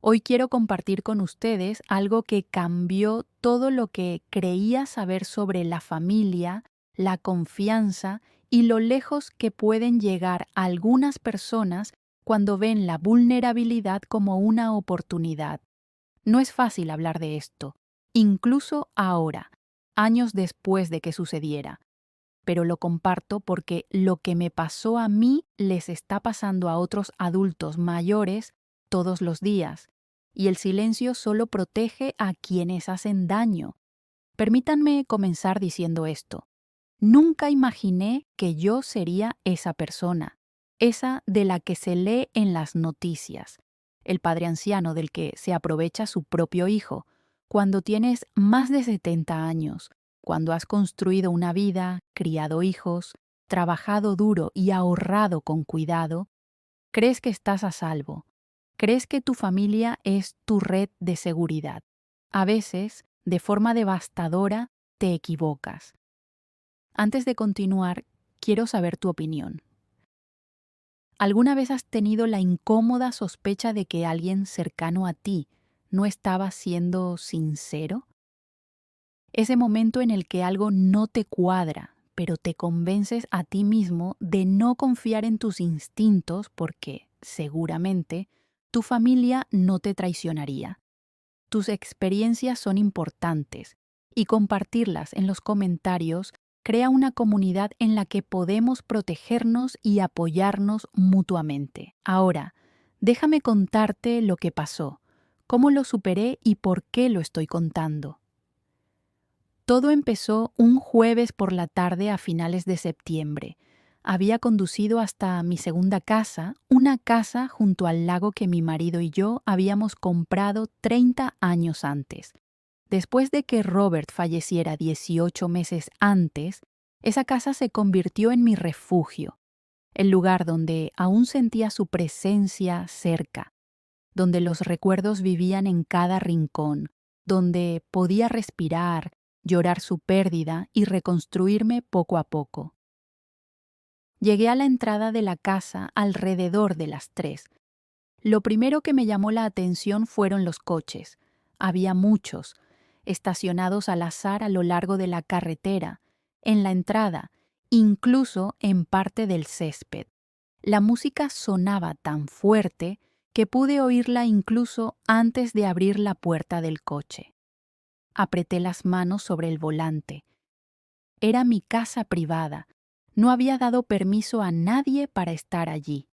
Hoy quiero compartir con ustedes algo que cambió todo lo que creía saber sobre la familia, la confianza y lo lejos que pueden llegar algunas personas cuando ven la vulnerabilidad como una oportunidad. No es fácil hablar de esto, incluso ahora, años después de que sucediera, pero lo comparto porque lo que me pasó a mí les está pasando a otros adultos mayores todos los días, y el silencio solo protege a quienes hacen daño. Permítanme comenzar diciendo esto. Nunca imaginé que yo sería esa persona, esa de la que se lee en las noticias, el padre anciano del que se aprovecha su propio hijo, cuando tienes más de 70 años, cuando has construido una vida, criado hijos, trabajado duro y ahorrado con cuidado, crees que estás a salvo, crees que tu familia es tu red de seguridad. A veces, de forma devastadora, te equivocas. Antes de continuar, quiero saber tu opinión. ¿Alguna vez has tenido la incómoda sospecha de que alguien cercano a ti no estaba siendo sincero? Ese momento en el que algo no te cuadra, pero te convences a ti mismo de no confiar en tus instintos porque, seguramente, tu familia no te traicionaría. Tus experiencias son importantes y compartirlas en los comentarios crea una comunidad en la que podemos protegernos y apoyarnos mutuamente. Ahora, déjame contarte lo que pasó, cómo lo superé y por qué lo estoy contando. Todo empezó un jueves por la tarde a finales de septiembre. Había conducido hasta mi segunda casa, una casa junto al lago que mi marido y yo habíamos comprado 30 años antes. Después de que Robert falleciera 18 meses antes, esa casa se convirtió en mi refugio, el lugar donde aún sentía su presencia cerca, donde los recuerdos vivían en cada rincón, donde podía respirar, llorar su pérdida y reconstruirme poco a poco. Llegué a la entrada de la casa alrededor de las 3. Lo primero que me llamó la atención fueron los coches. Había muchos, estacionados al azar a lo largo de la carretera, en la entrada, incluso en parte del césped. La música sonaba tan fuerte que pude oírla incluso antes de abrir la puerta del coche. Apreté las manos sobre el volante. Era mi casa privada. No había dado permiso a nadie para estar allí.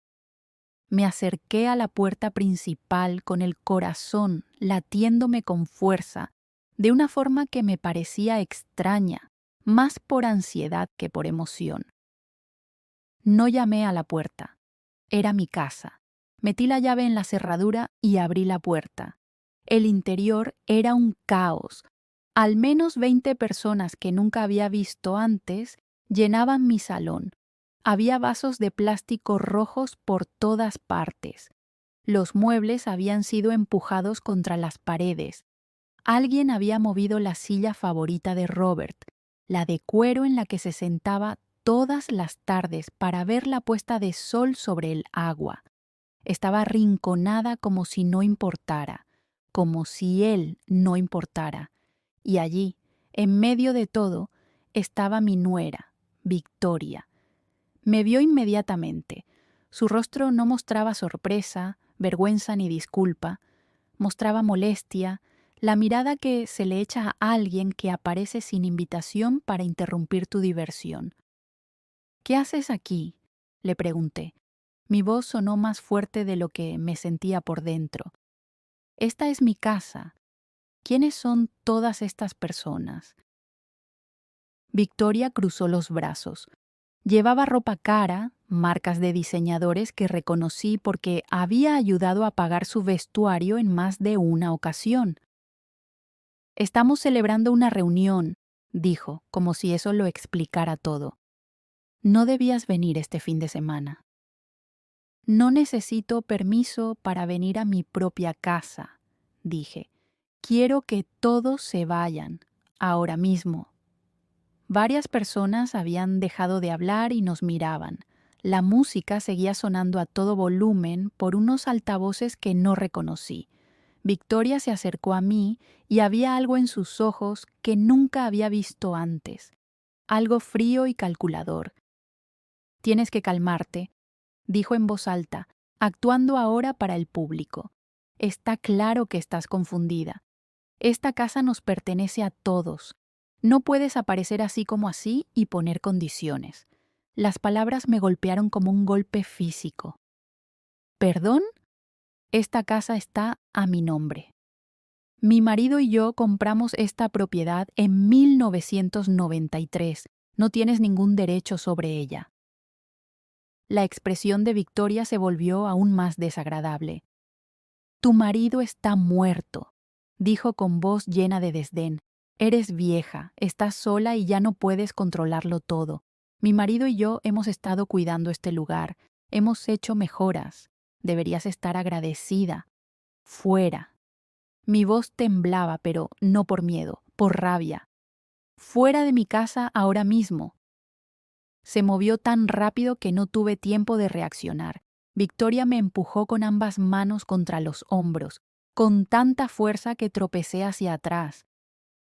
Me acerqué a la puerta principal con el corazón latiéndome con fuerza, de una forma que me parecía extraña, más por ansiedad que por emoción. No llamé a la puerta. Era mi casa. Metí la llave en la cerradura y abrí la puerta. El interior era un caos. Al menos 20 personas que nunca había visto antes llenaban mi salón. Había vasos de plástico rojos por todas partes. Los muebles habían sido empujados contra las paredes. Alguien había movido la silla favorita de Robert, la de cuero en la que se sentaba todas las tardes para ver la puesta de sol sobre el agua. Estaba arrinconada como si no importara, como si él no importara. Y allí, en medio de todo, estaba mi nuera, Victoria. Me vio inmediatamente. Su rostro no mostraba sorpresa, vergüenza ni disculpa. Mostraba molestia, la mirada que se le echa a alguien que aparece sin invitación para interrumpir tu diversión. ¿Qué haces aquí?, le pregunté. Mi voz sonó más fuerte de lo que me sentía por dentro. Esta es mi casa. ¿Quiénes son todas estas personas? Victoria cruzó los brazos. Llevaba ropa cara, marcas de diseñadores que reconocí porque había ayudado a pagar su vestuario en más de una ocasión. Estamos celebrando una reunión, dijo, como si eso lo explicara todo. No debías venir este fin de semana. No necesito permiso para venir a mi propia casa, dije. Quiero que todos se vayan, ahora mismo. Varias personas habían dejado de hablar y nos miraban. La música seguía sonando a todo volumen por unos altavoces que no reconocí. Victoria se acercó a mí y había algo en sus ojos que nunca había visto antes, algo frío y calculador. Tienes que calmarte, dijo en voz alta, actuando ahora para el público. Está claro que estás confundida. Esta casa nos pertenece a todos. No puedes aparecer así como así y poner condiciones. Las palabras me golpearon como un golpe físico. ¿Perdón? Esta casa está a mi nombre. Mi marido y yo compramos esta propiedad en 1993. No tienes ningún derecho sobre ella. La expresión de Victoria se volvió aún más desagradable. Tu marido está muerto, dijo con voz llena de desdén. Eres vieja, estás sola y ya no puedes controlarlo todo. Mi marido y yo hemos estado cuidando este lugar, hemos hecho mejoras. Deberías estar agradecida. Fuera. Mi voz temblaba, pero no por miedo, por rabia. Fuera de mi casa ahora mismo. Se movió tan rápido que no tuve tiempo de reaccionar. Victoria me empujó con ambas manos contra los hombros, con tanta fuerza que tropecé hacia atrás.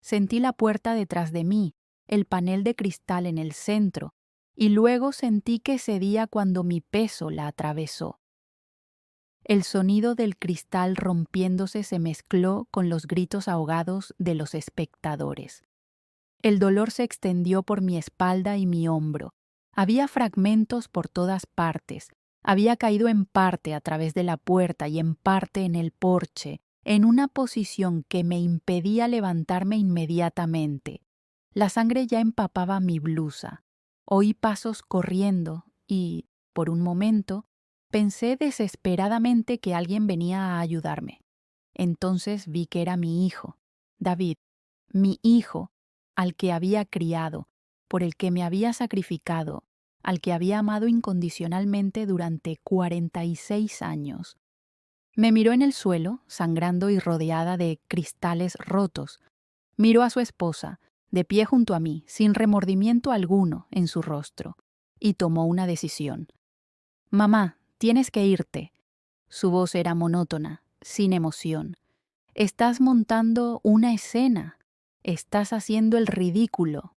Sentí la puerta detrás de mí, el panel de cristal en el centro, y luego sentí que cedía cuando mi peso la atravesó. El sonido del cristal rompiéndose se mezcló con los gritos ahogados de los espectadores. El dolor se extendió por mi espalda y mi hombro. Había fragmentos por todas partes. Había caído en parte a través de la puerta y en parte en el porche, en una posición que me impedía levantarme inmediatamente. La sangre ya empapaba mi blusa. Oí pasos corriendo y, por un momento, pensé desesperadamente que alguien venía a ayudarme. Entonces vi que era mi hijo, David, mi hijo, al que había criado, por el que me había sacrificado, al que había amado incondicionalmente durante 46 años. Me miró en el suelo, sangrando y rodeada de cristales rotos. Miró a su esposa, de pie junto a mí, sin remordimiento alguno en su rostro, y tomó una decisión. Mamá, tienes que irte. Su voz era monótona, sin emoción. Estás montando una escena. Estás haciendo el ridículo.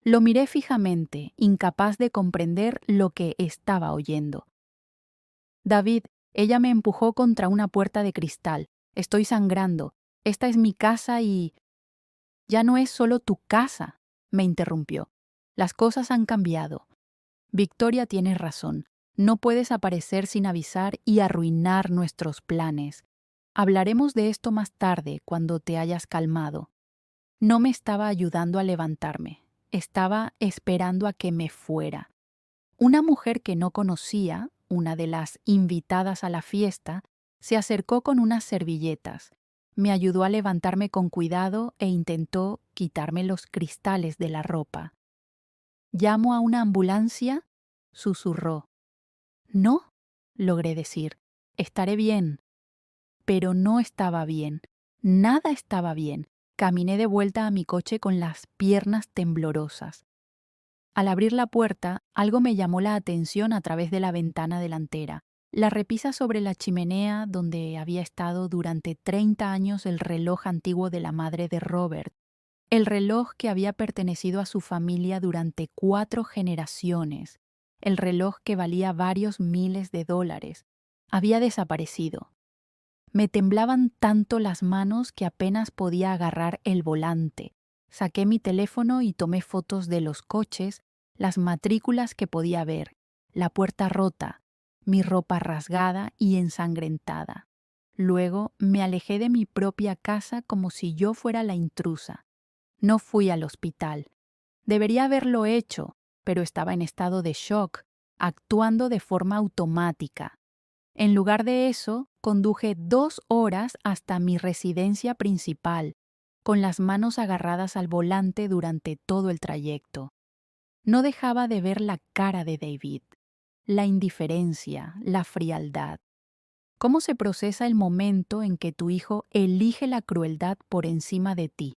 Lo miré fijamente, incapaz de comprender lo que estaba oyendo. David, ella me empujó contra una puerta de cristal. Estoy sangrando. Esta es mi casa y... Ya no es solo tu casa, me interrumpió. Las cosas han cambiado. Victoria tiene razón. No puedes aparecer sin avisar y arruinar nuestros planes. Hablaremos de esto más tarde, cuando te hayas calmado. No me estaba ayudando a levantarme. Estaba esperando a que me fuera. Una mujer que no conocía, una de las invitadas a la fiesta, se acercó con unas servilletas. Me ayudó a levantarme con cuidado e intentó quitarme los cristales de la ropa. ¿Llamo a una ambulancia?, susurró. No, logré decir. Estaré bien. Pero no estaba bien. Nada estaba bien. Caminé de vuelta a mi coche con las piernas temblorosas. Al abrir la puerta, algo me llamó la atención a través de la ventana delantera. La repisa sobre la chimenea donde había estado durante 30 años el reloj antiguo de la madre de Robert. El reloj que había pertenecido a su familia durante 4 generaciones. El reloj que valía varios miles de dólares. Había desaparecido. Me temblaban tanto las manos que apenas podía agarrar el volante. Saqué mi teléfono y tomé fotos de los coches, las matrículas que podía ver, la puerta rota, mi ropa rasgada y ensangrentada. Luego me alejé de mi propia casa como si yo fuera la intrusa. No fui al hospital. Debería haberlo hecho, pero estaba en estado de shock, actuando de forma automática. En lugar de eso, conduje 2 horas hasta mi residencia principal, con las manos agarradas al volante durante todo el trayecto. No dejaba de ver la cara de David, la indiferencia, la frialdad. ¿Cómo se procesa el momento en que tu hijo elige la crueldad por encima de ti?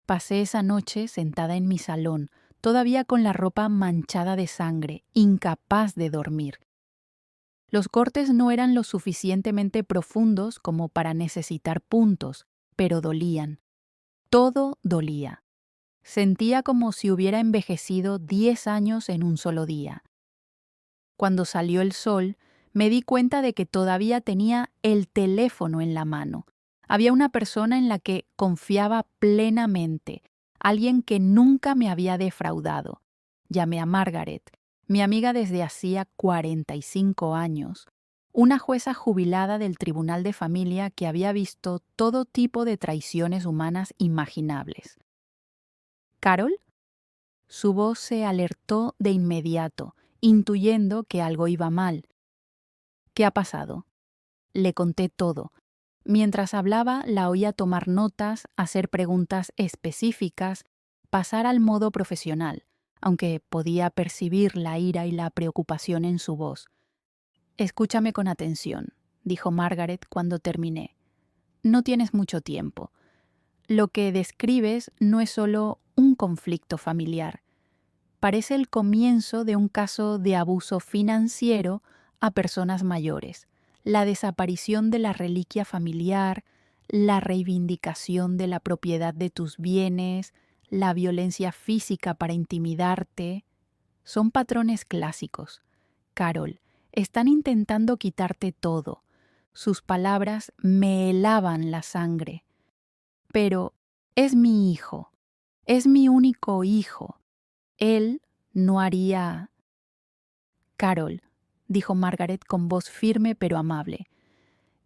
Pasé esa noche sentada en mi salón, todavía con la ropa manchada de sangre, incapaz de dormir. Los cortes no eran lo suficientemente profundos como para necesitar puntos, pero dolían. Todo dolía. Sentía como si hubiera envejecido 10 años en un solo día. Cuando salió el sol, me di cuenta de que todavía tenía el teléfono en la mano. Había una persona en la que confiaba plenamente, alguien que nunca me había defraudado. Llamé a Margaret, mi amiga desde hacía 45 años, una jueza jubilada del Tribunal de Familia que había visto todo tipo de traiciones humanas imaginables. ¿Carol? Su voz se alertó de inmediato, intuyendo que algo iba mal. ¿Qué ha pasado? Le conté todo. Mientras hablaba, la oía tomar notas, hacer preguntas específicas, pasar al modo profesional, aunque podía percibir la ira y la preocupación en su voz. Escúchame con atención, dijo Margaret cuando terminé. No tienes mucho tiempo. Lo que describes no es solo un conflicto familiar. Parece el comienzo de un caso de abuso financiero a personas mayores, la desaparición de la reliquia familiar, la reivindicación de la propiedad de tus bienes, la violencia física para intimidarte. Son patrones clásicos. Carol, están intentando quitarte todo. Sus palabras me helaban la sangre. Pero es mi hijo, es mi único hijo. Él no haría... Carol, dijo Margaret con voz firme pero amable.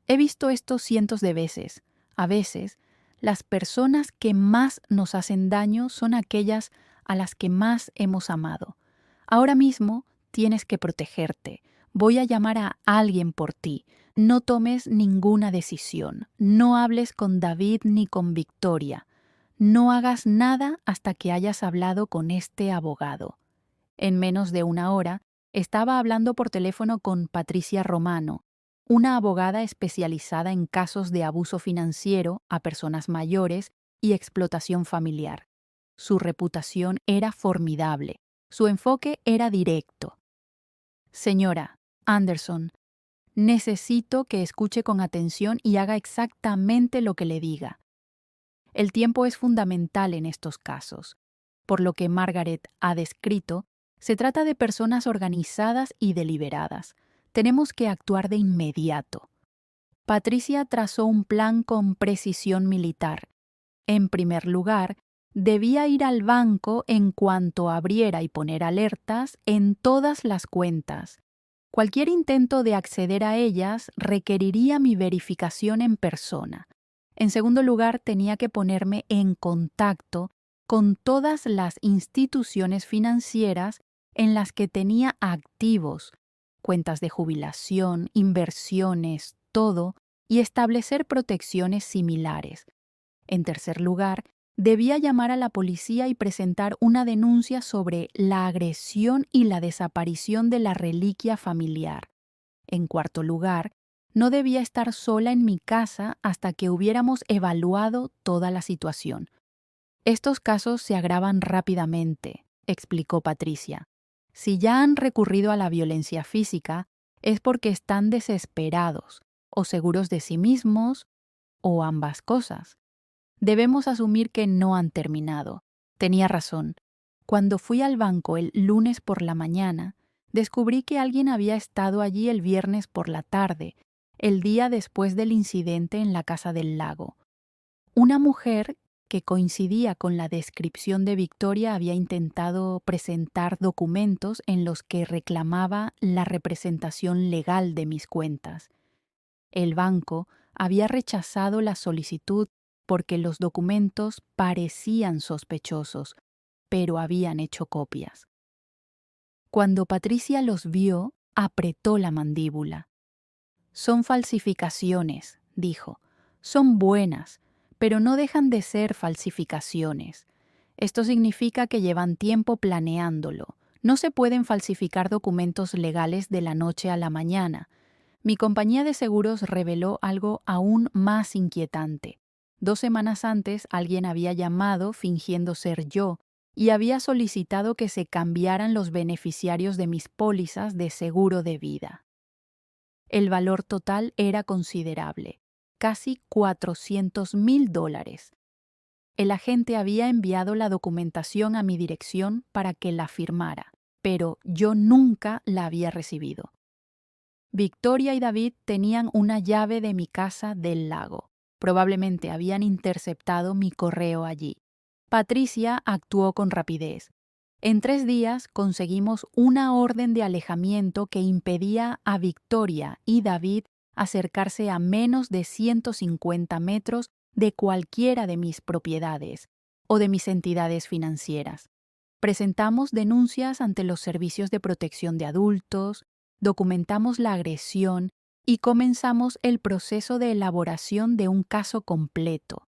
He visto esto cientos de veces. A veces, las personas que más nos hacen daño son aquellas a las que más hemos amado. Ahora mismo tienes que protegerte. Voy a llamar a alguien por ti. No tomes ninguna decisión. No hables con David ni con Victoria. No hagas nada hasta que hayas hablado con este abogado. En menos de una hora, estaba hablando por teléfono con Patricia Romano, una abogada especializada en casos de abuso financiero a personas mayores y explotación familiar. Su reputación era formidable. Su enfoque era directo. Señora Anderson, necesito que escuche con atención y haga exactamente lo que le diga. El tiempo es fundamental en estos casos. Por lo que Margaret ha descrito, se trata de personas organizadas y deliberadas. Tenemos que actuar de inmediato. Patricia trazó un plan con precisión militar. En primer lugar, debía ir al banco en cuanto abriera y poner alertas en todas las cuentas. Cualquier intento de acceder a ellas requeriría mi verificación en persona. En segundo lugar, tenía que ponerme en contacto con todas las instituciones financieras en las que tenía activos, cuentas de jubilación, inversiones, todo, y establecer protecciones similares. En tercer lugar, debía llamar a la policía y presentar una denuncia sobre la agresión y la desaparición de la reliquia familiar. En cuarto lugar, no debía estar sola en mi casa hasta que hubiéramos evaluado toda la situación. Estos casos se agravan rápidamente, explicó Patricia. Si ya han recurrido a la violencia física, es porque están desesperados, o seguros de sí mismos, o ambas cosas. Debemos asumir que no han terminado. Tenía razón. Cuando fui al banco el lunes por la mañana, descubrí que alguien había estado allí el viernes por la tarde, el día después del incidente en la Casa del Lago. Una mujer que coincidía con la descripción de Victoria había intentado presentar documentos en los que reclamaba la representación legal de mis cuentas. El banco había rechazado la solicitud porque los documentos parecían sospechosos, pero habían hecho copias. Cuando Patricia los vio, apretó la mandíbula. Son falsificaciones, dijo. Son buenas, pero no dejan de ser falsificaciones. Esto significa que llevan tiempo planeándolo. No se pueden falsificar documentos legales de la noche a la mañana. Mi compañía de seguros reveló algo aún más inquietante. 2 semanas antes, alguien había llamado fingiendo ser yo y había solicitado que se cambiaran los beneficiarios de mis pólizas de seguro de vida. El valor total era considerable, casi $400,000. El agente había enviado la documentación a mi dirección para que la firmara, pero yo nunca la había recibido. Victoria y David tenían una llave de mi casa del lago. Probablemente habían interceptado mi correo allí. Patricia actuó con rapidez. En 3 días conseguimos una orden de alejamiento que impedía a Victoria y David acercarse a menos de 150 metros de cualquiera de mis propiedades o de mis entidades financieras. Presentamos denuncias ante los servicios de protección de adultos, documentamos la agresión y comenzamos el proceso de elaboración de un caso completo.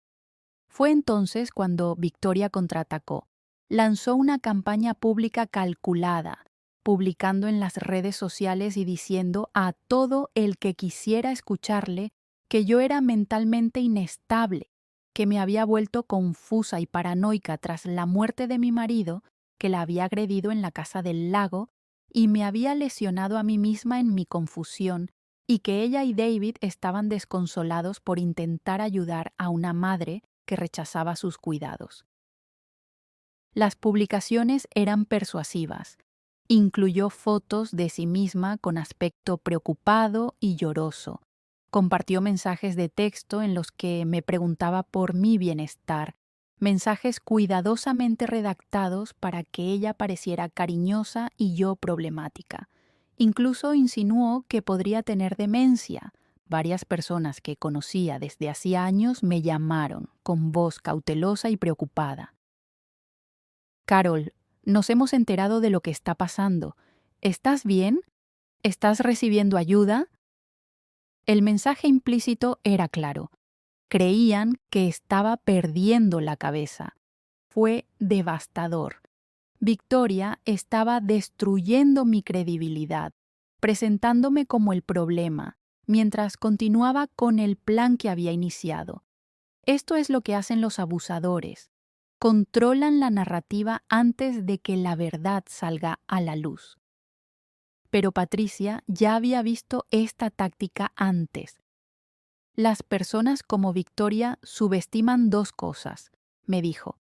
Fue entonces cuando Victoria contraatacó. Lanzó una campaña pública calculada, publicando en las redes sociales y diciendo a todo el que quisiera escucharle que yo era mentalmente inestable, que me había vuelto confusa y paranoica tras la muerte de mi marido, que la había agredido en la casa del lago, y me había lesionado a mí misma en mi confusión, y que ella y David estaban desconsolados por intentar ayudar a una madre que rechazaba sus cuidados. Las publicaciones eran persuasivas. Incluyó fotos de sí misma con aspecto preocupado y lloroso. Compartió mensajes de texto en los que me preguntaba por mi bienestar, mensajes cuidadosamente redactados para que ella pareciera cariñosa y yo problemática. Incluso insinuó que podría tener demencia. Varias personas que conocía desde hacía años me llamaron, con voz cautelosa y preocupada. Carol, nos hemos enterado de lo que está pasando. ¿Estás bien? ¿Estás recibiendo ayuda? El mensaje implícito era claro. Creían que estaba perdiendo la cabeza. Fue devastador. Victoria estaba destruyendo mi credibilidad, presentándome como el problema, mientras continuaba con el plan que había iniciado. Esto es lo que hacen los abusadores. Controlan la narrativa antes de que la verdad salga a la luz. Pero Patricia ya había visto esta táctica antes. Las personas como Victoria subestiman 2 cosas, me dijo.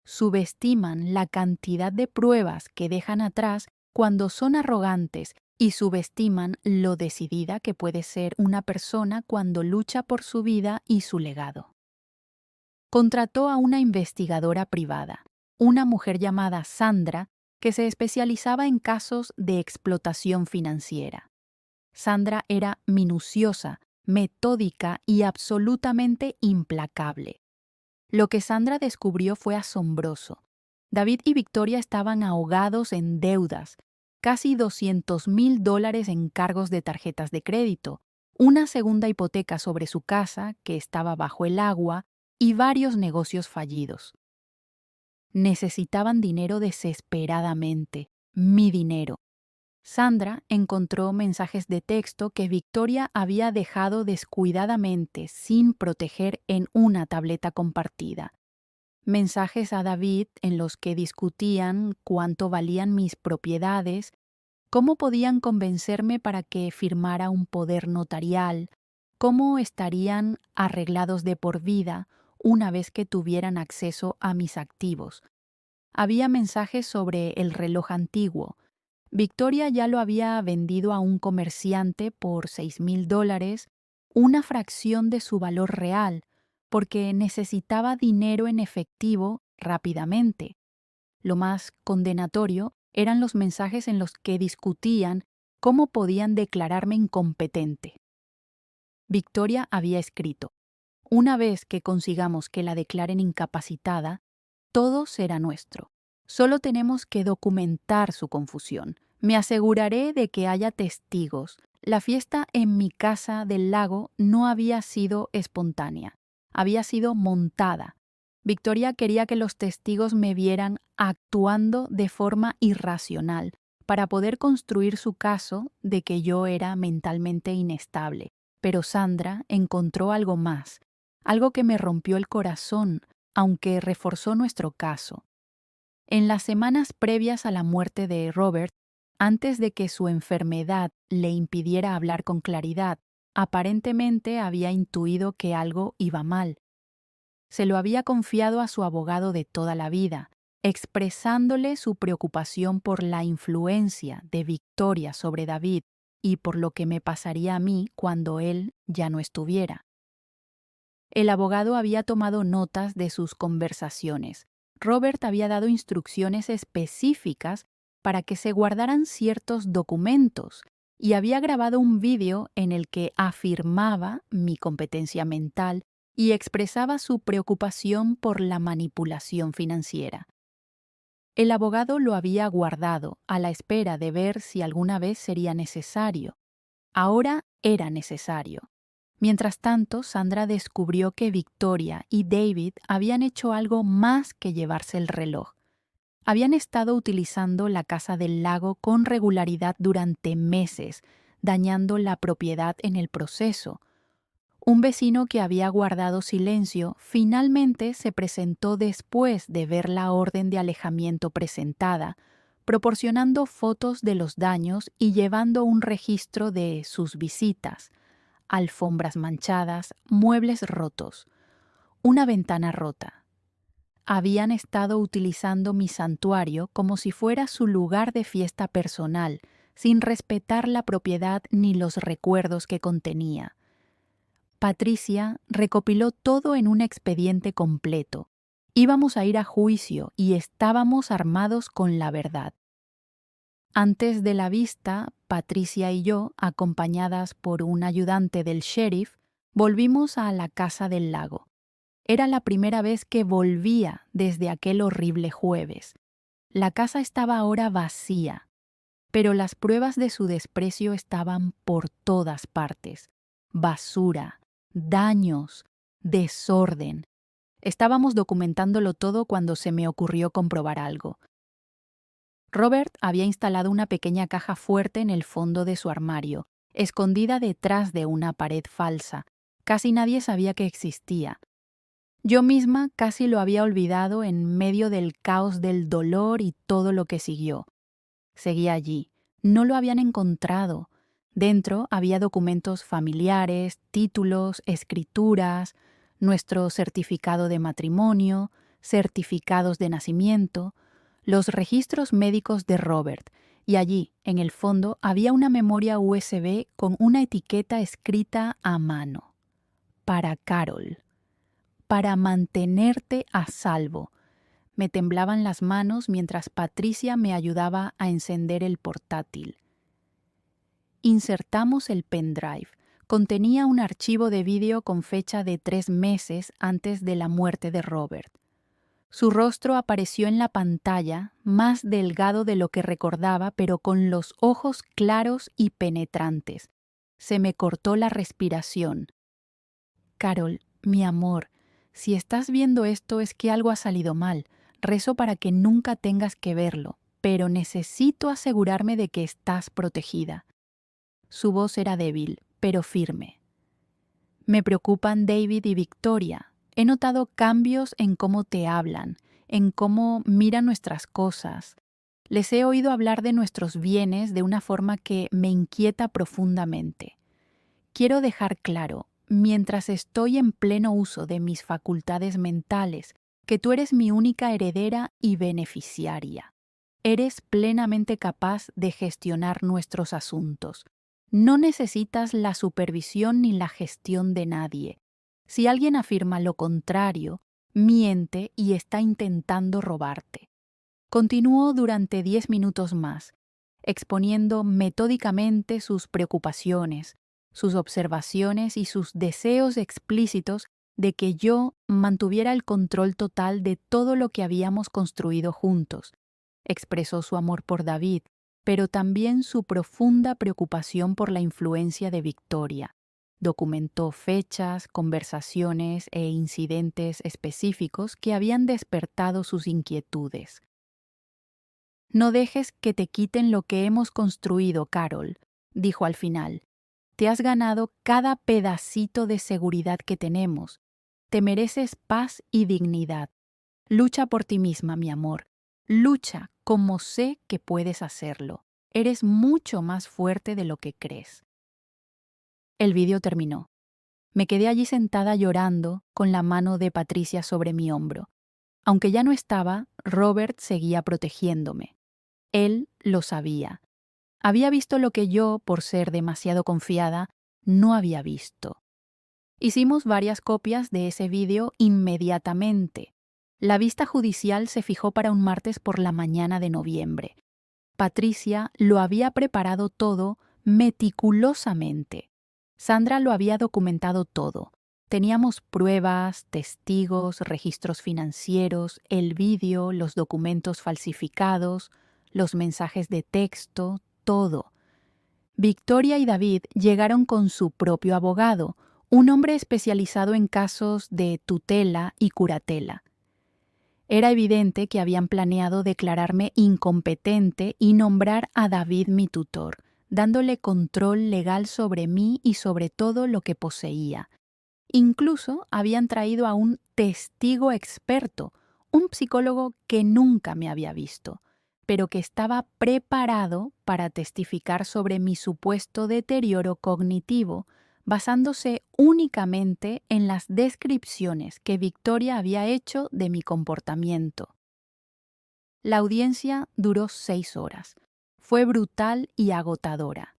Subestiman la cantidad de pruebas que dejan atrás cuando son arrogantes y subestiman lo decidida que puede ser una persona cuando lucha por su vida y su legado. Contrató a una investigadora privada, una mujer llamada Sandra, que se especializaba en casos de explotación financiera. Sandra era minuciosa, metódica y absolutamente implacable. Lo que Sandra descubrió fue asombroso. David y Victoria estaban ahogados en deudas, casi $200,000 en cargos de tarjetas de crédito, una segunda hipoteca sobre su casa que estaba bajo el agua y varios negocios fallidos. Necesitaban dinero desesperadamente, mi dinero. Sandra encontró mensajes de texto que Victoria había dejado descuidadamente sin proteger en una tableta compartida. Mensajes a David en los que discutían cuánto valían mis propiedades, cómo podían convencerme para que firmara un poder notarial, cómo estarían arreglados de por vida una vez que tuvieran acceso a mis activos. Había mensajes sobre el reloj antiguo. Victoria ya lo había vendido a un comerciante por $6,000, una fracción de su valor real, porque necesitaba dinero en efectivo rápidamente. Lo más condenatorio eran los mensajes en los que discutían cómo podían declararme incompetente. Victoria había escrito: «Una vez que consigamos que la declaren incapacitada, todo será nuestro. Solo tenemos que documentar su confusión. Me aseguraré de que haya testigos. La fiesta en mi casa del lago no había sido espontánea. Había sido montada. Victoria quería que los testigos me vieran actuando de forma irracional para poder construir su caso de que yo era mentalmente inestable. Pero Sandra encontró algo más, algo que me rompió el corazón, aunque reforzó nuestro caso. En las semanas previas a la muerte de Robert, Antes de que su enfermedad le impidiera hablar con claridad, aparentemente había intuido que algo iba mal. Se lo había confiado a su abogado de toda la vida, expresándole su preocupación por la influencia de Victoria sobre David y por lo que me pasaría a mí cuando él ya no estuviera. El abogado había tomado notas de sus conversaciones. Robert había dado instrucciones específicas para que se guardaran ciertos documentos y había grabado un vídeo en el que afirmaba mi competencia mental y expresaba su preocupación por la manipulación financiera. El abogado lo había guardado a la espera de ver si alguna vez sería necesario. Ahora era necesario. Mientras tanto, Sandra descubrió que Victoria y David habían hecho algo más que llevarse el reloj. Habían estado utilizando la casa del lago con regularidad durante meses, dañando la propiedad en el proceso. Un vecino que había guardado silencio finalmente se presentó después de ver la orden de alejamiento presentada, proporcionando fotos de los daños y llevando un registro de sus visitas: alfombras manchadas, muebles rotos, una ventana rota. Habían estado utilizando mi santuario como si fuera su lugar de fiesta personal, sin respetar la propiedad ni los recuerdos que contenía. Patricia recopiló todo en un expediente completo. Íbamos a ir a juicio y estábamos armados con la verdad. Antes de la vista, Patricia y yo, acompañadas por un ayudante del sheriff, volvimos a la casa del lago. Era la primera vez que volvía desde aquel horrible jueves. La casa estaba ahora vacía, pero las pruebas de su desprecio estaban por todas partes. Basura, daños, desorden. Estábamos documentándolo todo cuando se me ocurrió comprobar algo. Robert había instalado una pequeña caja fuerte en el fondo de su armario, escondida detrás de una pared falsa. Casi nadie sabía que existía. Yo misma casi lo había olvidado en medio del caos del dolor y todo lo que siguió. Seguía allí. No lo habían encontrado. Dentro había documentos familiares, títulos, escrituras, nuestro certificado de matrimonio, certificados de nacimiento, los registros médicos de Robert, y allí, en el fondo, había una memoria USB con una etiqueta escrita a mano. Para Carol. Para mantenerte a salvo. Me temblaban las manos mientras Patricia me ayudaba a encender el portátil. Insertamos el pendrive. Contenía un archivo de vídeo con fecha de 3 meses antes de la muerte de Robert. Su rostro apareció en la pantalla, más delgado de lo que recordaba, pero con los ojos claros y penetrantes. Se me cortó la respiración. Carol, mi amor, si estás viendo esto es que algo ha salido mal. Rezo para que nunca tengas que verlo, pero necesito asegurarme de que estás protegida. Su voz era débil, pero firme. Me preocupan David y Victoria. He notado cambios en cómo te hablan, en cómo miran nuestras cosas. Les he oído hablar de nuestros bienes de una forma que me inquieta profundamente. Quiero dejar claro, mientras estoy en pleno uso de mis facultades mentales, que tú eres mi única heredera y beneficiaria. Eres plenamente capaz de gestionar nuestros asuntos. No necesitas la supervisión ni la gestión de nadie. Si alguien afirma lo contrario, miente y está intentando robarte. Continuó durante 10 minutos más, exponiendo metódicamente sus preocupaciones, sus observaciones y sus deseos explícitos de que yo mantuviera el control total de todo lo que habíamos construido juntos. Expresó su amor por David, pero también su profunda preocupación por la influencia de Victoria. Documentó fechas, conversaciones e incidentes específicos que habían despertado sus inquietudes. No dejes que te quiten lo que hemos construido, Carol, dijo al final. Te has ganado cada pedacito de seguridad que tenemos. Te mereces paz y dignidad. Lucha por ti misma, mi amor. Lucha como sé que puedes hacerlo. Eres mucho más fuerte de lo que crees. El vídeo terminó. Me quedé allí sentada llorando con la mano de Patricia sobre mi hombro. Aunque ya no estaba, Robert seguía protegiéndome. Él lo sabía. Había visto lo que yo, por ser demasiado confiada, no había visto. Hicimos varias copias de ese vídeo inmediatamente. La vista judicial se fijó para un martes por la mañana de noviembre. Patricia lo había preparado todo meticulosamente. Sandra lo había documentado todo. Teníamos pruebas, testigos, registros financieros, el vídeo, los documentos falsificados, los mensajes de texto, todo. Victoria y David llegaron con su propio abogado, un hombre especializado en casos de tutela y curatela. Era evidente que habían planeado declararme incompetente y nombrar a David mi tutor, dándole control legal sobre mí y sobre todo lo que poseía. Incluso habían traído a un testigo experto, un psicólogo que nunca me había visto, pero que estaba preparado para testificar sobre mi supuesto deterioro cognitivo, basándose únicamente en las descripciones que Victoria había hecho de mi comportamiento. La audiencia duró 6 horas. Fue brutal y agotadora.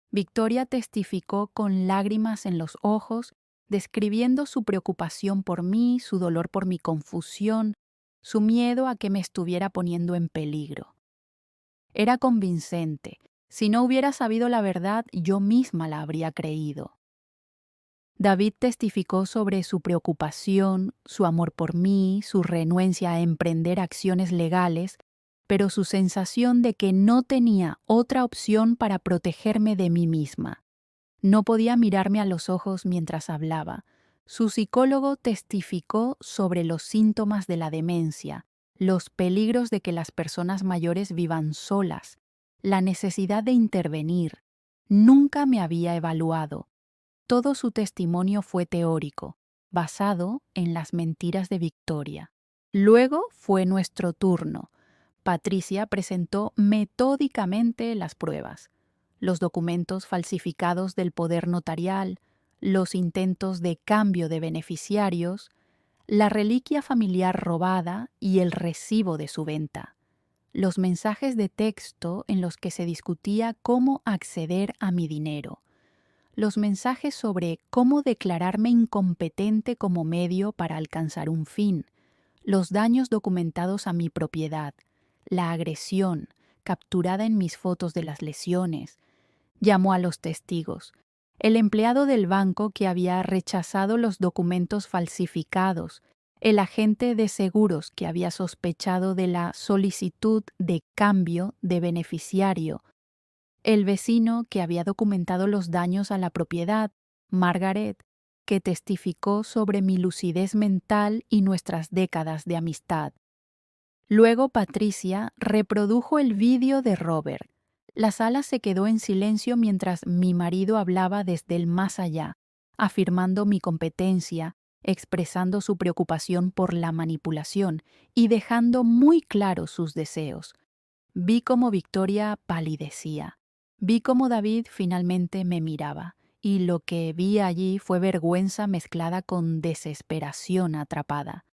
Victoria testificó con lágrimas en los ojos, describiendo su preocupación por mí, su dolor por mi confusión, su miedo a que me estuviera poniendo en peligro. Era convincente. Si no hubiera sabido la verdad, yo misma la habría creído. David testificó sobre su preocupación, su amor por mí, su renuencia a emprender acciones legales, pero su sensación de que no tenía otra opción para protegerme de mí misma. No podía mirarme a los ojos mientras hablaba. Su psicólogo testificó sobre los síntomas de la demencia, los peligros de que las personas mayores vivan solas, la necesidad de intervenir. Nunca me había evaluado. Todo su testimonio fue teórico, basado en las mentiras de Victoria. Luego fue nuestro turno. Patricia presentó metódicamente las pruebas, los documentos falsificados del poder notarial, los intentos de cambio de beneficiarios, la reliquia familiar robada y el recibo de su venta, los mensajes de texto en los que se discutía cómo acceder a mi dinero, los mensajes sobre cómo declararme incompetente como medio para alcanzar un fin, los daños documentados a mi propiedad, la agresión capturada en mis fotos de las lesiones. Llamó a los testigos. El empleado del banco que había rechazado los documentos falsificados, el agente de seguros que había sospechado de la solicitud de cambio de beneficiario, el vecino que había documentado los daños a la propiedad, Margaret, que testificó sobre mi lucidez mental y nuestras décadas de amistad. Luego Patricia reprodujo el vídeo de Robert. La sala se quedó en silencio mientras mi marido hablaba desde el más allá, afirmando mi competencia, expresando su preocupación por la manipulación y dejando muy claros sus deseos. Vi cómo Victoria palidecía. Vi cómo David finalmente me miraba, y lo que vi allí fue vergüenza mezclada con desesperación atrapada.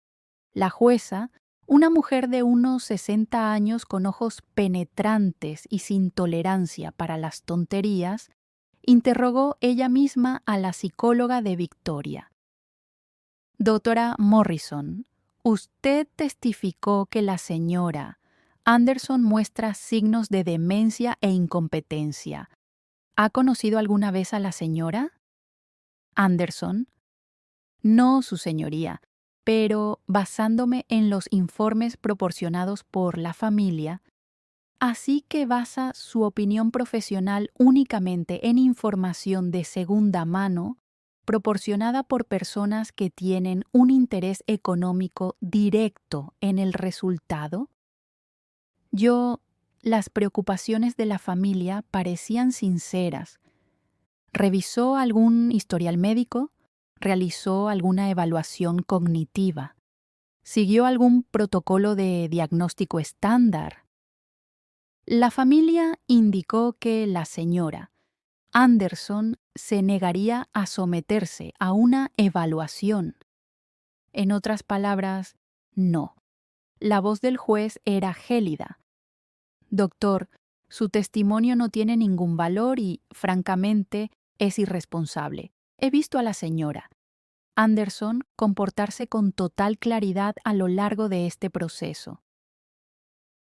La jueza, una mujer de unos 60 años con ojos penetrantes y sin tolerancia para las tonterías, interrogó ella misma a la psicóloga de Victoria. Doctora Morrison, usted testificó que la señora Anderson muestra signos de demencia e incompetencia. ¿Ha conocido alguna vez a la señora Anderson? No, su señoría, pero basándome en los informes proporcionados por la familia, así que basa su opinión profesional únicamente en información de segunda mano proporcionada por personas que tienen un interés económico directo en el resultado. Las preocupaciones de la familia parecían sinceras. ¿Revisó algún historial médico? ¿Realizó alguna evaluación cognitiva? ¿Siguió algún protocolo de diagnóstico estándar? La familia indicó que la señora Anderson se negaría a someterse a una evaluación. En otras palabras, no. La voz del juez era gélida. Doctor, su testimonio no tiene ningún valor y, francamente, es irresponsable. He visto a la señora Anderson comportarse con total claridad a lo largo de este proceso.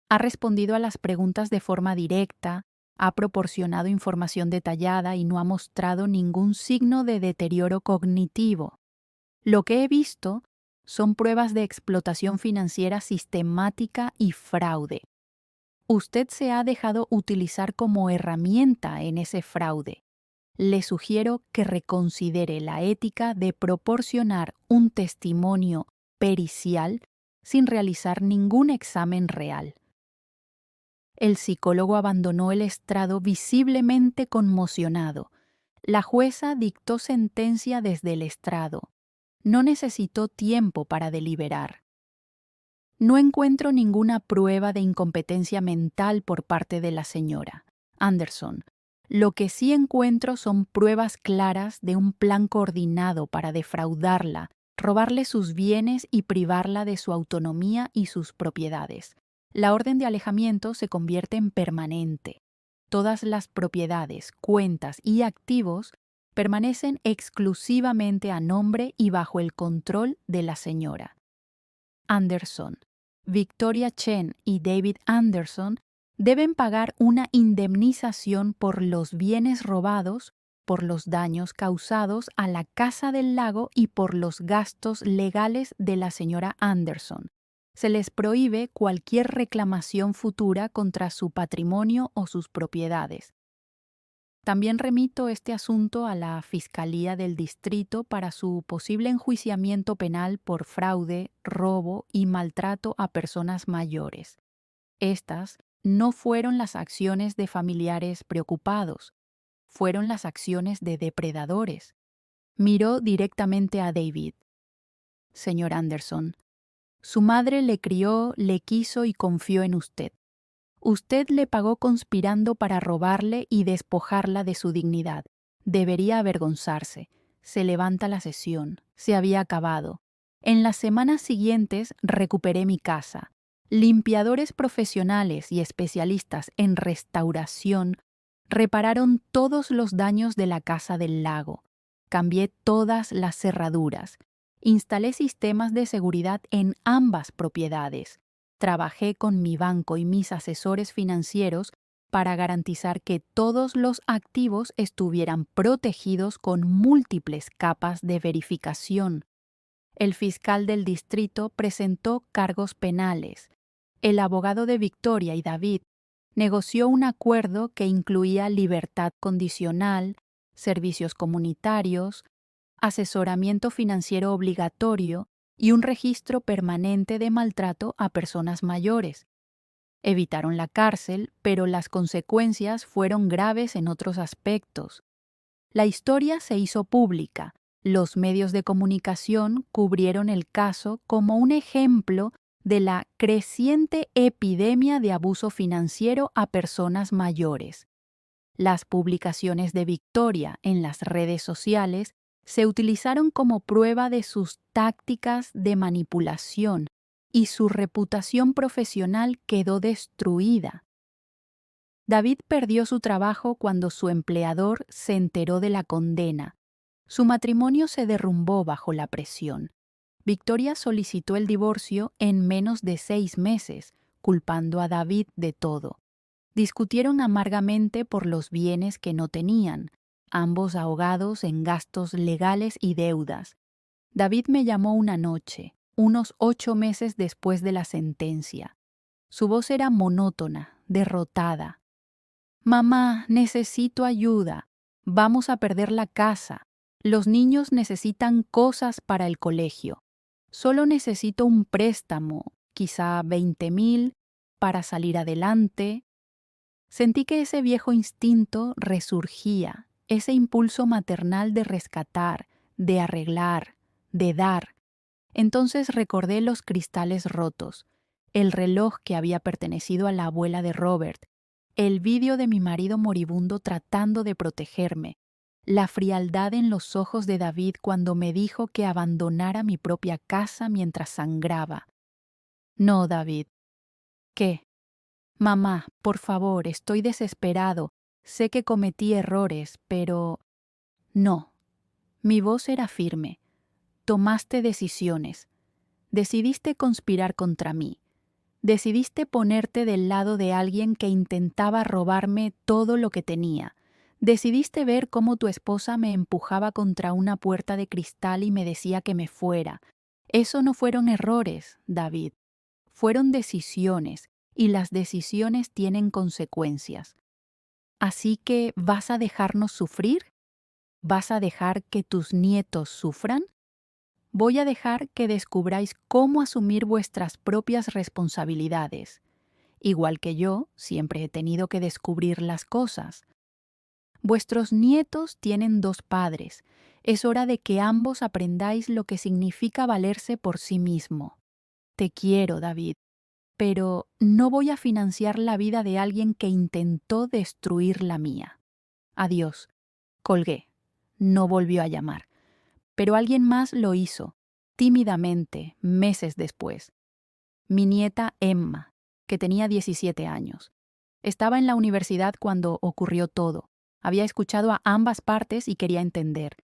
Ha respondido a las preguntas de forma directa, ha proporcionado información detallada y no ha mostrado ningún signo de deterioro cognitivo. Lo que he visto son pruebas de explotación financiera sistemática y fraude. Usted se ha dejado utilizar como herramienta en ese fraude. Le sugiero que reconsidere la ética de proporcionar un testimonio pericial sin realizar ningún examen real. El psicólogo abandonó el estrado visiblemente conmocionado. La jueza dictó sentencia desde el estrado. No necesitó tiempo para deliberar. No encuentro ninguna prueba de incompetencia mental por parte de la señora Anderson. Lo que sí encuentro son pruebas claras de un plan coordinado para defraudarla, robarle sus bienes y privarla de su autonomía y sus propiedades. La orden de alejamiento se convierte en permanente. Todas las propiedades, cuentas y activos permanecen exclusivamente a nombre y bajo el control de la señora Anderson. Victoria Chen y David Anderson deben pagar una indemnización por los bienes robados, por los daños causados a la Casa del Lago y por los gastos legales de la señora Anderson. Se les prohíbe cualquier reclamación futura contra su patrimonio o sus propiedades. También remito este asunto a la Fiscalía del Distrito para su posible enjuiciamiento penal por fraude, robo y maltrato a personas mayores. Estas no fueron las acciones de familiares preocupados, fueron las acciones de depredadores. Miró directamente a David. Señor Anderson, su madre le crió, le quiso y confió en usted. Usted le pagó conspirando para robarle y despojarla de su dignidad. Debería avergonzarse. Se levanta la sesión. Se había acabado. En las semanas siguientes recuperé mi casa. Limpiadores profesionales y especialistas en restauración repararon todos los daños de la Casa del Lago. Cambié todas las cerraduras. Instalé sistemas de seguridad en ambas propiedades. Trabajé con mi banco y mis asesores financieros para garantizar que todos los activos estuvieran protegidos con múltiples capas de verificación. El fiscal del distrito presentó cargos penales. El abogado de Victoria y David negoció un acuerdo que incluía libertad condicional, servicios comunitarios, asesoramiento financiero obligatorio y un registro permanente de maltrato a personas mayores. Evitaron la cárcel, pero las consecuencias fueron graves en otros aspectos. La historia se hizo pública. Los medios de comunicación cubrieron el caso como un ejemplo de la creciente epidemia de abuso financiero a personas mayores. Las publicaciones de Victoria en las redes sociales se utilizaron como prueba de sus tácticas de manipulación y su reputación profesional quedó destruida. David perdió su trabajo cuando su empleador se enteró de la condena. Su matrimonio se derrumbó bajo la presión. Victoria solicitó el divorcio en menos de 6 meses, culpando a David de todo. Discutieron amargamente por los bienes que no tenían, ambos ahogados en gastos legales y deudas. David me llamó una noche, unos 8 meses después de la sentencia. Su voz era monótona, derrotada. «Mamá, necesito ayuda. Vamos a perder la casa. Los niños necesitan cosas para el colegio. Solo necesito un préstamo, quizá 20,000, para salir adelante». Sentí que ese viejo instinto resurgía, ese impulso maternal de rescatar, de arreglar, de dar. Entonces recordé los cristales rotos, el reloj que había pertenecido a la abuela de Robert, el vídeo de mi marido moribundo tratando de protegerme, la frialdad en los ojos de David cuando me dijo que abandonara mi propia casa mientras sangraba. No, David. ¿Qué? Mamá, por favor, estoy desesperado. Sé que cometí errores, pero... No. Mi voz era firme. Tomaste decisiones. Decidiste conspirar contra mí. Decidiste ponerte del lado de alguien que intentaba robarme todo lo que tenía. Decidiste ver cómo tu esposa me empujaba contra una puerta de cristal y me decía que me fuera. Eso no fueron errores, David. Fueron decisiones, y las decisiones tienen consecuencias. Así que, ¿vas a dejarnos sufrir? ¿Vas a dejar que tus nietos sufran? Voy a dejar que descubráis cómo asumir vuestras propias responsabilidades. Igual que yo, siempre he tenido que descubrir las cosas. Vuestros nietos tienen 2 padres. Es hora de que ambos aprendáis lo que significa valerse por sí mismo. Te quiero, David, pero no voy a financiar la vida de alguien que intentó destruir la mía. Adiós. Colgué. No volvió a llamar. Pero alguien más lo hizo, tímidamente, meses después. Mi nieta Emma, que tenía 17 años. Estaba en la universidad cuando ocurrió todo. Había escuchado a ambas partes y quería entender.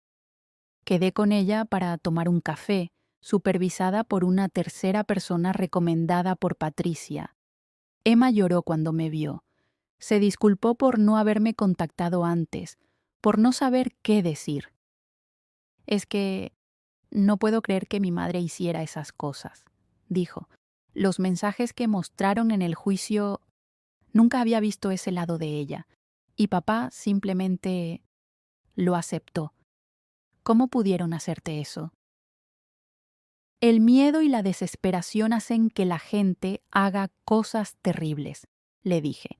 Quedé con ella para tomar un café, supervisada por una tercera persona recomendada por Patricia. Emma lloró cuando me vio. Se disculpó por no haberme contactado antes, por no saber qué decir. Es que no puedo creer que mi madre hiciera esas cosas, dijo. Los mensajes que mostraron en el juicio, nunca había visto ese lado de ella, y papá simplemente lo aceptó. ¿Cómo pudieron hacerte eso? El miedo y la desesperación hacen que la gente haga cosas terribles, le dije.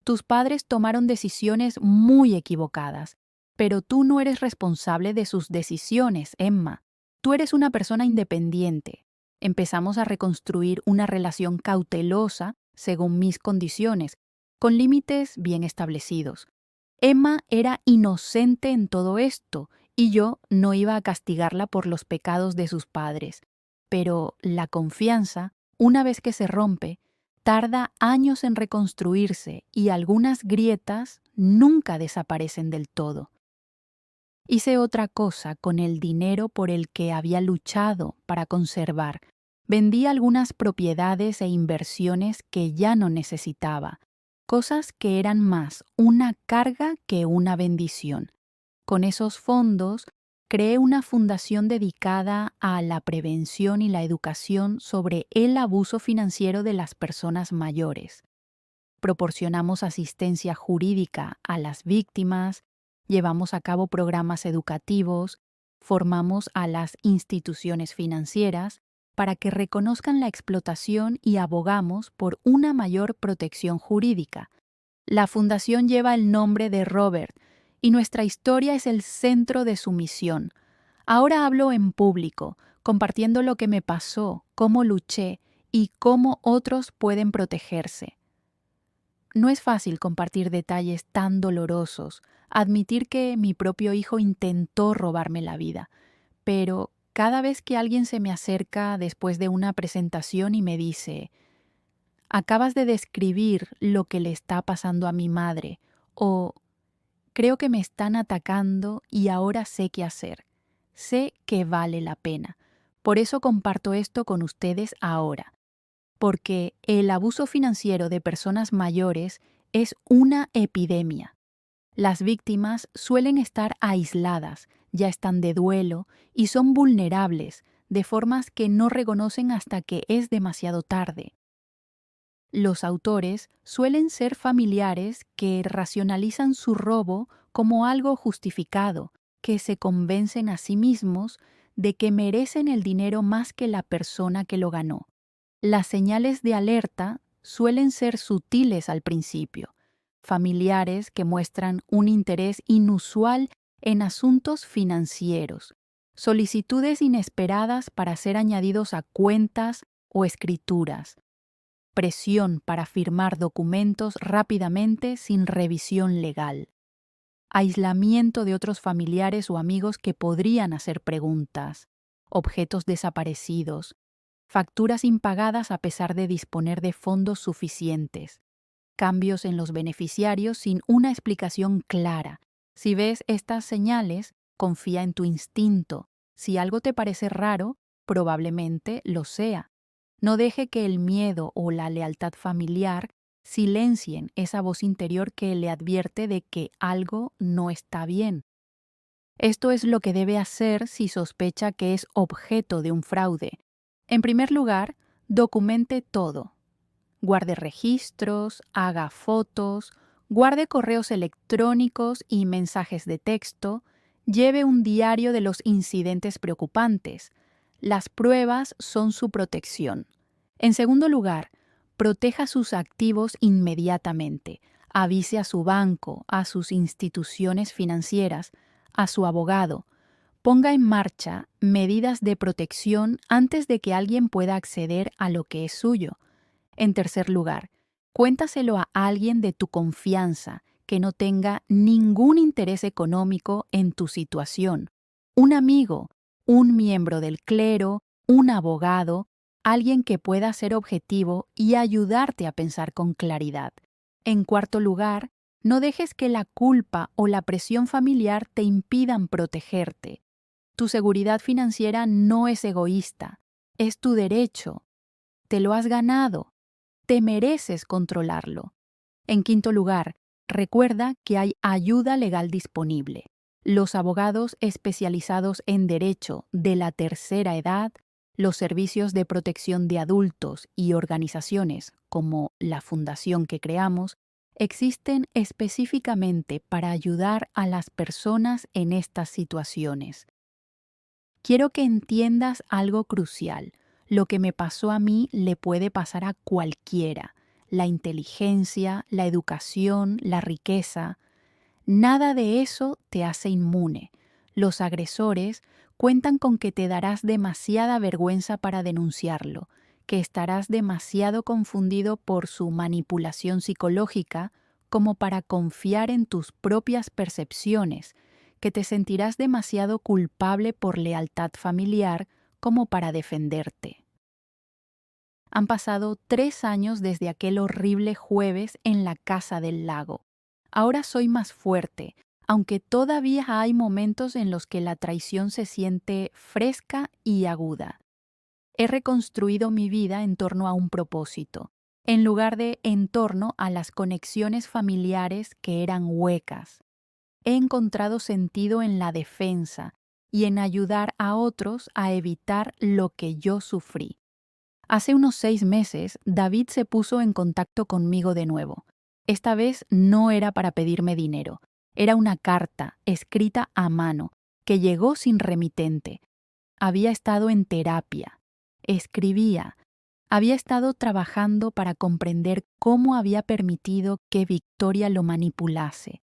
Tus padres tomaron decisiones muy equivocadas, pero tú no eres responsable de sus decisiones, Emma. Tú eres una persona independiente. Empezamos a reconstruir una relación cautelosa según mis condiciones, con límites bien establecidos. Emma era inocente en todo esto, y yo no iba a castigarla por los pecados de sus padres. Pero la confianza, una vez que se rompe, tarda años en reconstruirse y algunas grietas nunca desaparecen del todo. Hice otra cosa con el dinero por el que había luchado para conservar. Vendí algunas propiedades e inversiones que ya no necesitaba, cosas que eran más una carga que una bendición. Con esos fondos, creé una fundación dedicada a la prevención y la educación sobre el abuso financiero de las personas mayores. Proporcionamos asistencia jurídica a las víctimas, llevamos a cabo programas educativos, formamos a las instituciones financieras para que reconozcan la explotación y abogamos por una mayor protección jurídica. La fundación lleva el nombre de Robert y nuestra historia es el centro de su misión. Ahora hablo en público, compartiendo lo que me pasó, cómo luché y cómo otros pueden protegerse. No es fácil compartir detalles tan dolorosos, admitir que mi propio hijo intentó robarme la vida, pero cada vez que alguien se me acerca después de una presentación y me dice, acabas de describir lo que le está pasando a mi madre, o creo que me están atacando y ahora sé qué hacer, sé que vale la pena. Por eso comparto esto con ustedes ahora. Porque el abuso financiero de personas mayores es una epidemia. Las víctimas suelen estar aisladas, ya están de duelo y son vulnerables, de formas que no reconocen hasta que es demasiado tarde. Los autores suelen ser familiares que racionalizan su robo como algo justificado, que se convencen a sí mismos de que merecen el dinero más que la persona que lo ganó. Las señales de alerta suelen ser sutiles al principio, familiares que muestran un interés inusual en asuntos financieros, solicitudes inesperadas para ser añadidos a cuentas o escrituras, presión para firmar documentos rápidamente sin revisión legal, aislamiento de otros familiares o amigos que podrían hacer preguntas, objetos desaparecidos, facturas impagadas a pesar de disponer de fondos suficientes, cambios en los beneficiarios sin una explicación clara. Si ves estas señales, confía en tu instinto. Si algo te parece raro, probablemente lo sea. No deje que el miedo o la lealtad familiar silencien esa voz interior que le advierte de que algo no está bien. Esto es lo que debe hacer si sospecha que es objeto de un fraude. En primer lugar, documente todo. Guarde registros, haga fotos, guarde correos electrónicos y mensajes de texto, lleve un diario de los incidentes preocupantes. Las pruebas son su protección. En segundo lugar, proteja sus activos inmediatamente. Avise a su banco, a sus instituciones financieras, a su abogado. Ponga en marcha medidas de protección antes de que alguien pueda acceder a lo que es suyo. En tercer lugar, cuéntaselo a alguien de tu confianza que no tenga ningún interés económico en tu situación. Un amigo, un miembro del clero, un abogado, alguien que pueda ser objetivo y ayudarte a pensar con claridad. En cuarto lugar, no dejes que la culpa o la presión familiar te impidan protegerte. Tu seguridad financiera no es egoísta, es tu derecho. Te lo has ganado. Te mereces controlarlo. En quinto lugar, recuerda que hay ayuda legal disponible. Los abogados especializados en derecho de la tercera edad, los servicios de protección de adultos y organizaciones como la fundación que creamos, existen específicamente para ayudar a las personas en estas situaciones. Quiero que entiendas algo crucial. Lo que me pasó a mí le puede pasar a cualquiera. La inteligencia, la educación, la riqueza. Nada de eso te hace inmune. Los agresores cuentan con que te darás demasiada vergüenza para denunciarlo, que estarás demasiado confundido por su manipulación psicológica como para confiar en tus propias percepciones, que te sentirás demasiado culpable por lealtad familiar como para defenderte. Han pasado 3 años desde aquel horrible jueves en la casa del lago. Ahora soy más fuerte, aunque todavía hay momentos en los que la traición se siente fresca y aguda. He reconstruido mi vida en torno a un propósito, en lugar de en torno a las conexiones familiares que eran huecas. He encontrado sentido en la defensa y en ayudar a otros a evitar lo que yo sufrí. Hace unos 6 meses, David se puso en contacto conmigo de nuevo. Esta vez no era para pedirme dinero. Era una carta, escrita a mano, que llegó sin remitente. Había estado en terapia. Escribía. Había estado trabajando para comprender cómo había permitido que Victoria lo manipulase,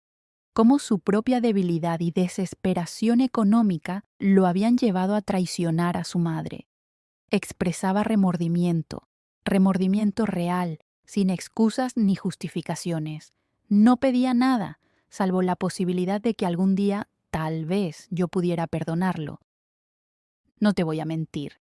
cómo su propia debilidad y desesperación económica lo habían llevado a traicionar a su madre. Expresaba remordimiento real, sin excusas ni justificaciones. No pedía nada, salvo la posibilidad de que algún día, tal vez, yo pudiera perdonarlo. No te voy a mentir.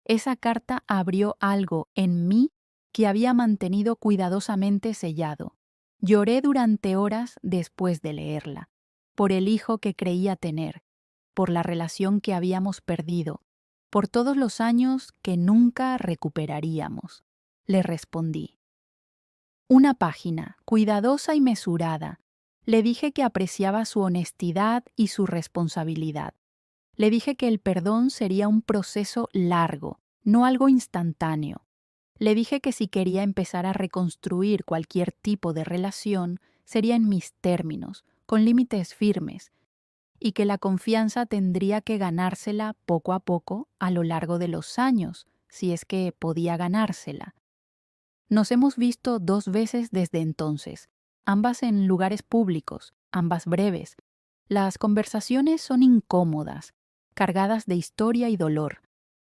Esa carta abrió algo en mí que había mantenido cuidadosamente sellado. Lloré durante horas después de leerla, por el hijo que creía tener, por la relación que habíamos perdido, por todos los años que nunca recuperaríamos. Le respondí. Una página, cuidadosa y mesurada. Le dije que apreciaba su honestidad y su responsabilidad. Le dije que el perdón sería un proceso largo, no algo instantáneo. Le dije que si quería empezar a reconstruir cualquier tipo de relación, sería en mis términos, con límites firmes, y que la confianza tendría que ganársela poco a poco a lo largo de los años, si es que podía ganársela. Nos hemos visto 2 veces desde entonces, ambas en lugares públicos, ambas breves. Las conversaciones son incómodas, cargadas de historia y dolor.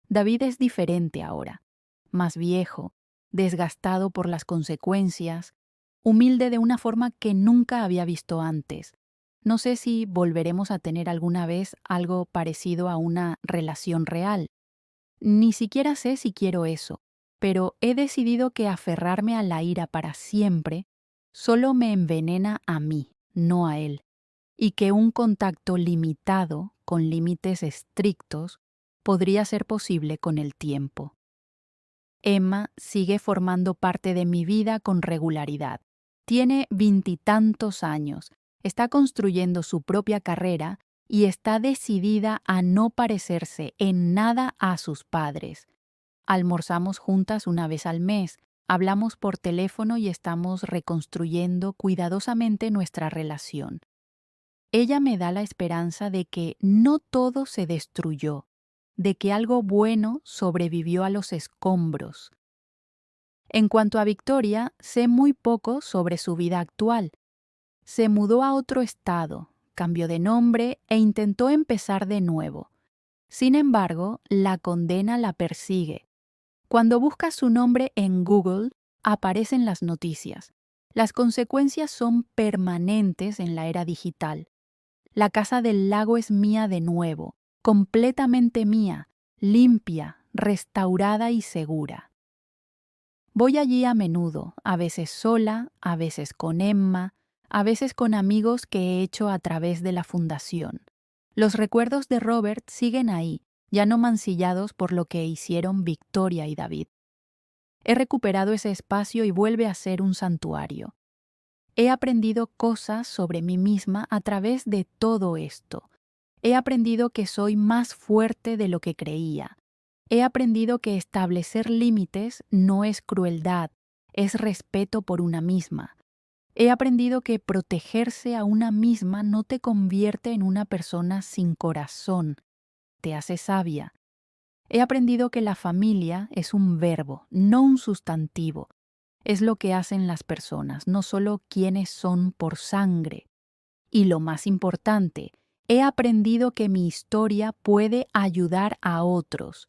David es diferente ahora, más viejo, desgastado por las consecuencias, humilde de una forma que nunca había visto antes. No sé si volveremos a tener alguna vez algo parecido a una relación real. Ni siquiera sé si quiero eso, pero he decidido que aferrarme a la ira para siempre solo me envenena a mí, no a él, y que un contacto limitado, con límites estrictos, podría ser posible con el tiempo. Emma sigue formando parte de mi vida con regularidad. Tiene 20 y tantos años, está construyendo su propia carrera y está decidida a no parecerse en nada a sus padres. Almorzamos juntas una vez al mes, hablamos por teléfono y estamos reconstruyendo cuidadosamente nuestra relación. Ella me da la esperanza de que no todo se destruyó, de que algo bueno sobrevivió a los escombros. En cuanto a Victoria, sé muy poco sobre su vida actual. Se mudó a otro estado, cambió de nombre e intentó empezar de nuevo. Sin embargo, la condena la persigue. Cuando buscas su nombre en Google, aparecen las noticias. Las consecuencias son permanentes en la era digital. La casa del lago es mía de nuevo, completamente mía, limpia, restaurada y segura. Voy allí a menudo, a veces sola, a veces con Emma, a veces con amigos que he hecho a través de la fundación. Los recuerdos de Robert siguen ahí, ya no mancillados por lo que hicieron Victoria y David. He recuperado ese espacio y vuelve a ser un santuario. He aprendido cosas sobre mí misma a través de todo esto. He aprendido que soy más fuerte de lo que creía. He aprendido que establecer límites no es crueldad, es respeto por una misma. He aprendido que protegerse a una misma no te convierte en una persona sin corazón, te hace sabia. He aprendido que la familia es un verbo, no un sustantivo. Es lo que hacen las personas, no solo quiénes son por sangre. Y lo más importante, he aprendido que mi historia puede ayudar a otros.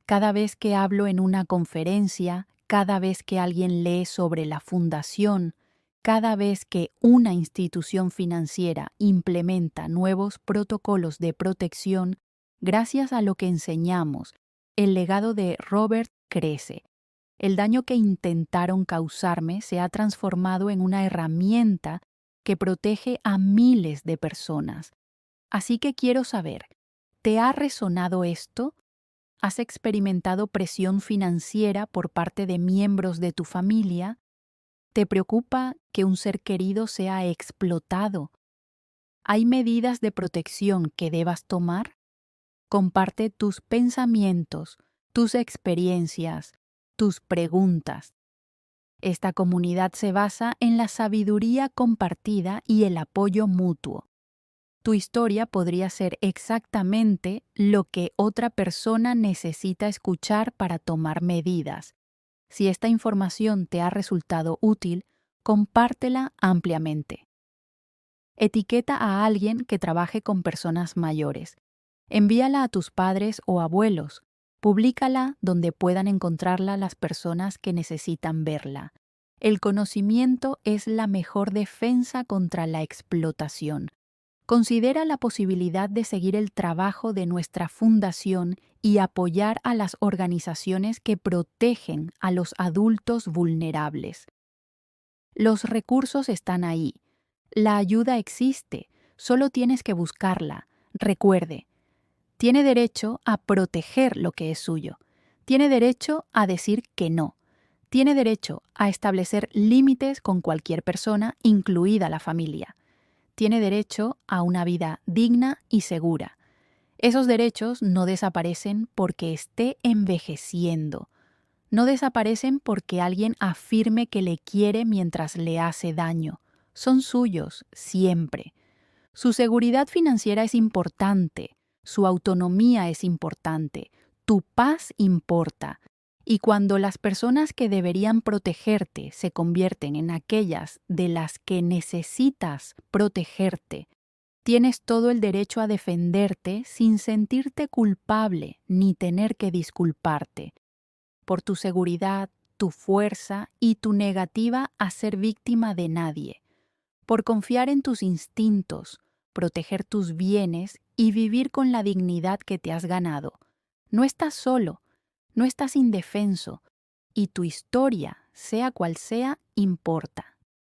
Cada vez que hablo en una conferencia, cada vez que alguien lee sobre la fundación, cada vez que una institución financiera implementa nuevos protocolos de protección, gracias a lo que enseñamos, el legado de Robert crece. El daño que intentaron causarme se ha transformado en una herramienta que protege a miles de personas. Así que quiero saber, ¿te ha resonado esto? ¿Has experimentado presión financiera por parte de miembros de tu familia? ¿Te preocupa que un ser querido sea explotado? ¿Hay medidas de protección que debas tomar? Comparte tus pensamientos, tus experiencias, tus preguntas. Esta comunidad se basa en la sabiduría compartida y el apoyo mutuo. Tu historia podría ser exactamente lo que otra persona necesita escuchar para tomar medidas. Si esta información te ha resultado útil, compártela ampliamente. Etiqueta a alguien que trabaje con personas mayores. Envíala a tus padres o abuelos. Públicala donde puedan encontrarla las personas que necesitan verla. El conocimiento es la mejor defensa contra la explotación. Considera la posibilidad de seguir el trabajo de nuestra fundación y apoyar a las organizaciones que protegen a los adultos vulnerables. Los recursos están ahí. La ayuda existe. Solo tienes que buscarla. Recuerde, tiene derecho a proteger lo que es suyo. Tiene derecho a decir que no. Tiene derecho a establecer límites con cualquier persona, incluida la familia. Tiene derecho a una vida digna y segura. Esos derechos no desaparecen porque esté envejeciendo. No desaparecen porque alguien afirme que le quiere mientras le hace daño. Son suyos, siempre. Su seguridad financiera es importante. Su autonomía es importante. Tu paz importa. Y cuando las personas que deberían protegerte se convierten en aquellas de las que necesitas protegerte, tienes todo el derecho a defenderte sin sentirte culpable ni tener que disculparte. Por tu seguridad, tu fuerza y tu negativa a ser víctima de nadie, por confiar en tus instintos, proteger tus bienes y vivir con la dignidad que te has ganado. No estás solo, no estás indefenso, y tu historia, sea cual sea, importa.